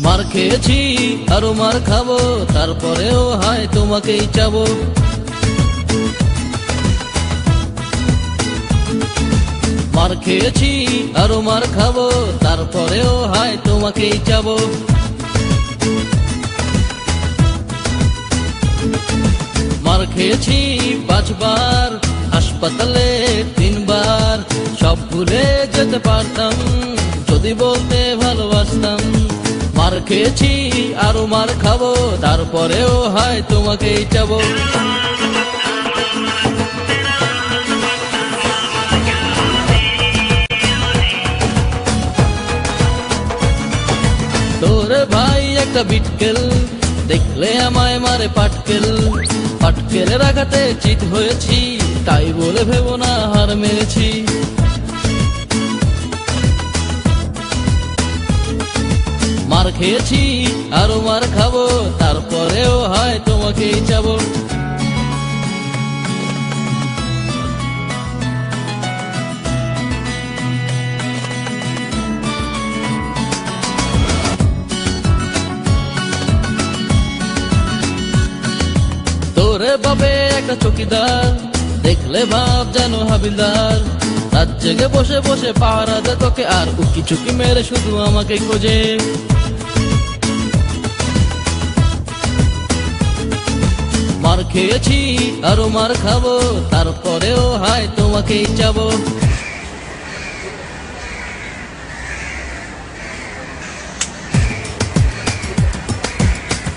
মার খেয়েছি আরো মার খাবো, তারপরেও হায় তোমাকেই চাবো। মার খেয়েছি আরো মার খাবো, তারপরেও হায় তোমাকেই চাবো। মার খেয়েছি 5 বার, হাসপাতালে 3 বার, সব ভুলে যেতে পারতাম যদি বলতে ভালোবাসতাম। মার খেয়েছি আরো মার খাবো, তারপরেও হায় তোমাকেই চাবো। তোর ভাই একটা বিটকেল, দেখলে আমায় মারে পাটকেল। পাটকেলের আঘাতে চিত হয়েছি, তাই বলে ভেবো না হার মেরেছি। মার খেয়েছি আরো মার খাবো, তারপরেও হায় তোমাকেই চাবো। তোরে বাবে একটা চকিদার, দেখলে ভাব যেন হাবিলদার। রাত জেগে বসে বসে পাহারা দে তোকে, আর উকি চুকি মেরে শুধু আমাকে খোঁজে। মার খেয়েছি আরো মার খাবো, তারপরেও হায় তোমাকেই চাবো।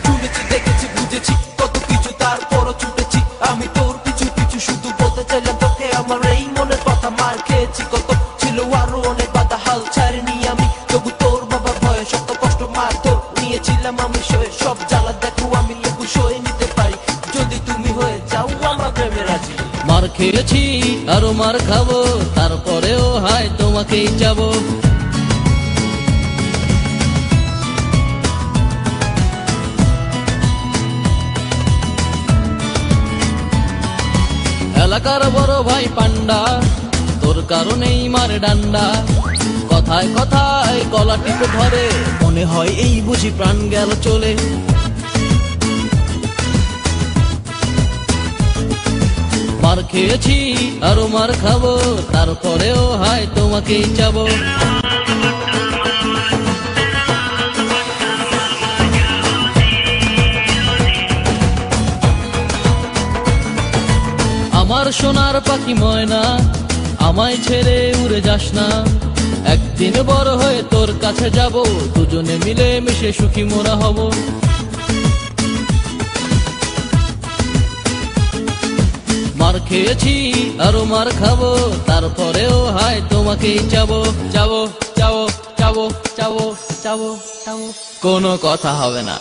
শুনেছি দেখেছি বুঝেছি কত কিছু, তারপরও ছুটেছি আমি তোর পিছু পিছু। শুধু বলতে চাইলাম তোকে আমার এই মনের কথা। মার খেয়েছি কত, ছিল আরো অনেক বাধা, হাল ছাড়িনি আমি তবু তোর বাবা ভয়ে। শত কষ্ট মার তোর নিয়েছিলাম আমি সয়ে, সব জ্বালা দেখো আমি লেবু সয়ে নিতে পারি যদি তুমি হয়ে যাও আমার প্রেমে রাজি। মার খেয়েছি আরো মার খাবো, তারপরেও হায় তোমাকেই চাবো। এলাকার বড় ভাই পান্ডা, তোর কারণেই মারে ডান্ডা। কথায় কথায় গলা টিপে ধরে, মনে হয় এই বুঝি প্রাণ গেল চলে। মার খেয়েছি আরো মার খাবো, তারপরেও হায় তোমাকেই চাবো। আমার সোনার পাখি ময়না, আমায় ছেড়ে উড়ে যাস না। একদিন বড় হয়ে তোর কাছে যাব, দুজনে মিলে মিশে সুখী মোরা হব। মার খেয়েছি আরো মার খাবো, তারপরেও হায় তোমাকেই চাবো। চাবো চাবো চাবো চাবো চাবো চাবো, কোনো কথা হবে না।